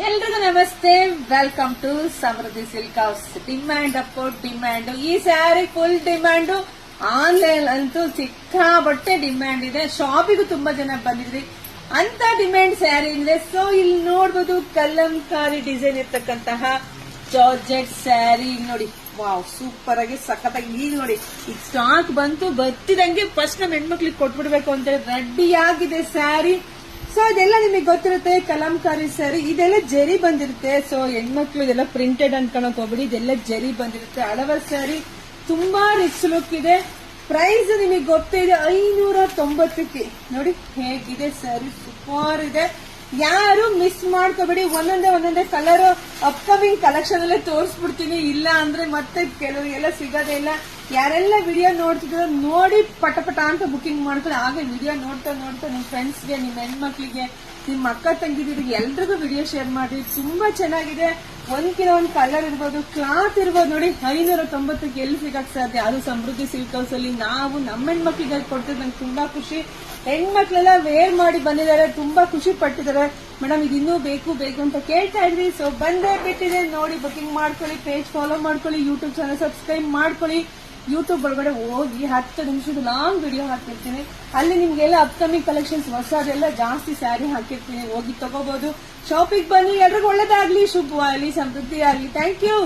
ಎಲ್ರಿಗೂ ನಮಸ್ತೆ. Welcome to Samruddhi Silk House. Demand ಅಪ್ಪ ಡಿಮ್ಯಾಂಡ್. ಈ ಸ್ಯಾರಿ ಫುಲ್ ಡಿಮ್ಯಾಂಡ್. ಆನ್ಲೈನ್ ಅಂತೂ ಸಿಕ್ಕಾಬಟ್ಟೆ ಡಿಮ್ಯಾಂಡ್ ಇದೆ. ಶಾಪಿಗೂ ತುಂಬಾ ಜನ ಬಂದಿದ್ರಿ. ಅಂತ ಡಿಮ್ಯಾಂಡ್ ಸ್ಯಾರಿ ಇದೆ. ಸೊ ಇಲ್ಲಿ ನೋಡ್ಬೋದು ಕಲಂಕಾರಿ ಡಿಸೈನ್ ಇರ್ತಕ್ಕಂತಹ ಜಾರ್ಜೆಟ್ ಸ್ಯಾರಿ ನೋಡಿ. ವಾವ್, ಸೂಪರ್ ಆಗಿ ಸಖತ್ತಾಗಿ. ಈಗ ನೋಡಿ, ಈಗ ಸ್ಟಾಕ್ ಬಂತು, ಬರ್ತಿದಂಗೆ ಫಸ್ಟ್ ನಮ್ಮ ಹೆಣ್ಮಕ್ಳಿಗೆ ಕೊಟ್ಬಿಡ್ಬೇಕು ಅಂತ ರೆಡಿ ಆಗಿದೆ ಸ್ಯಾರಿ. ಸೊ ಇದೆಲ್ಲ ನಿಮಗೆ ಗೊತ್ತಿರುತ್ತೆ, ಕಲಂಕಾರಿ ಸ್ಯಾರಿ. ಇದೆಲ್ಲ ಜರಿ ಬಂದಿರುತ್ತೆ. ಸೊ ಹೆಣ್ಮಕ್ಳು ಇದೆಲ್ಲ ಪ್ರಿಂಟೆಡ್ ಅನ್ಕೊಳಕ್ ಹೋಗ್ಬಿಡಿ, ಇದೆಲ್ಲ ಜರಿ ಬಂದಿರುತ್ತೆ. ಹಳವ ಸ್ಯಾರಿ, ತುಂಬಾ ರಿಚ್ ಲುಕ್ ಇದೆ. ಪ್ರೈಸ್ ನಿಮಗೆ ಗೊತ್ತಿದೆ 590ಕ್ಕೆ. ನೋಡಿ ಹೇಗಿದೆ ಸ್ಯಾರಿ, ಸೂಪರ್ ಇದೆ. ಯಾರು ಮಿಸ್ ಮಾಡ್ಕೋಬೇಡಿ. ಒಂದೊಂದೇ ಕಲರ್ ಅಪ್ಕಮಿಂಗ್ ಕಲೆಕ್ಷನ್ ಅಲ್ಲೇ ತೋರಿಸ್ಬಿಡ್ತೀನಿ. ಇಲ್ಲ ಅಂದ್ರೆ ಮತ್ತೆ ಕೆಲವರಿಗೆಲ್ಲ ಸಿಗೋದೇ ಇಲ್ಲ. ಯಾರೆಲ್ಲ ವಿಡಿಯೋ ನೋಡ್ತಿದ್ರು ನೋಡಿ ಪಟ ಅಂತ ಬುಕಿಂಗ್ ಮಾಡ್ಕೊಳ್ಳಿ. ಆಗ ವಿಡಿಯೋ ನೋಡ್ತಾ ನಿಮ್ ಫ್ರೆಂಡ್ಸ್ಗೆ, ನಿಮ್ ಹೆಣ್ಮಕ್ಳಿಗೆ, ನಿಮ್ ಅಕ್ಕ ತಂಗಿದಿರಿಗೆ ಎಲ್ರಿಗೂ ವಿಡಿಯೋ ಶೇರ್ ಮಾಡಿ. ತುಂಬಾ ಚೆನ್ನಾಗಿದೆ. ಒಂದ್ ಕಲರ್ ಇರ್ಬೋದು, ಕ್ಲಾತ್ ಇರ್ಬೋದು. ನೋಡಿ 590ಕ್ಕೆ ಎಲ್ಲಿ ಸಿಗಕ್ ಸಾಧ್ಯ? ಅದು ಸಮೃದ್ಧಿ ಸಿಲ್ಕ್ ಹೌಸ್ ಅಲ್ಲಿ ನಾವು ನಮ್ಮ ಹೆಣ್ಮಕ್ಳಿಗೆ ಕೊಡ್ತಿದ್ ನಂಗೆ ತುಂಬಾ ಖುಷಿ. ಹೆಣ್ಮಕ್ಳೆಲ್ಲ ವೇರ್ ಮಾಡಿ ಬಂದಿದ್ದಾರೆ, ತುಂಬಾ ಖುಷಿ ಪಟ್ಟಿದ್ದಾರೆ. ಮೇಡಮ್ ಇದು ಇನ್ನೂ ಬೇಕು ಅಂತ ಕೇಳ್ತಾ ಇದ್ರಿ. ಸೊ ಬಂದೇ ಬಿಟ್ಟಿದೆ. ನೋಡಿ ಬುಕಿಂಗ್ ಮಾಡ್ಕೊಳ್ಳಿ, ಪೇಜ್ ಫಾಲೋ ಮಾಡ್ಕೊಳ್ಳಿ, ಯೂಟ್ಯೂಬ್ ಚಾನಲ್ ಸಬ್ಸ್ಕ್ರೈಬ್ ಮಾಡ್ಕೊಳ್ಳಿ. ಯೂಟ್ಯೂಬ್ ಒಳಗಡೆ ಹೋಗಿ 10 ನಿಮಿಷದ ಲಾಂಗ್ ವಿಡಿಯೋ ಹಾಕಿರ್ತೀನಿ. ಅಲ್ಲಿ ನಿಮ್ಗೆಲ್ಲ ಅಪ್ಕಮಿಂಗ್ ಕಲೆಕ್ಷನ್ಸ್ ಹೊಸದೆಲ್ಲ ಜಾಸ್ತಿ ಸ್ಯಾರಿ ಹಾಕಿರ್ತೀನಿ, ಹೋಗಿ ತಗೋಬಹುದು. ಶಾಪಿಗೆ ಬನ್ನಿ. ಎಲ್ರಿಗೂ ಒಳ್ಳೇದಾಗ್ಲಿ, ಶುಭವಾಗಲಿ, ಸಮೃದ್ಧಿ ಆಗಲಿ. Thank you.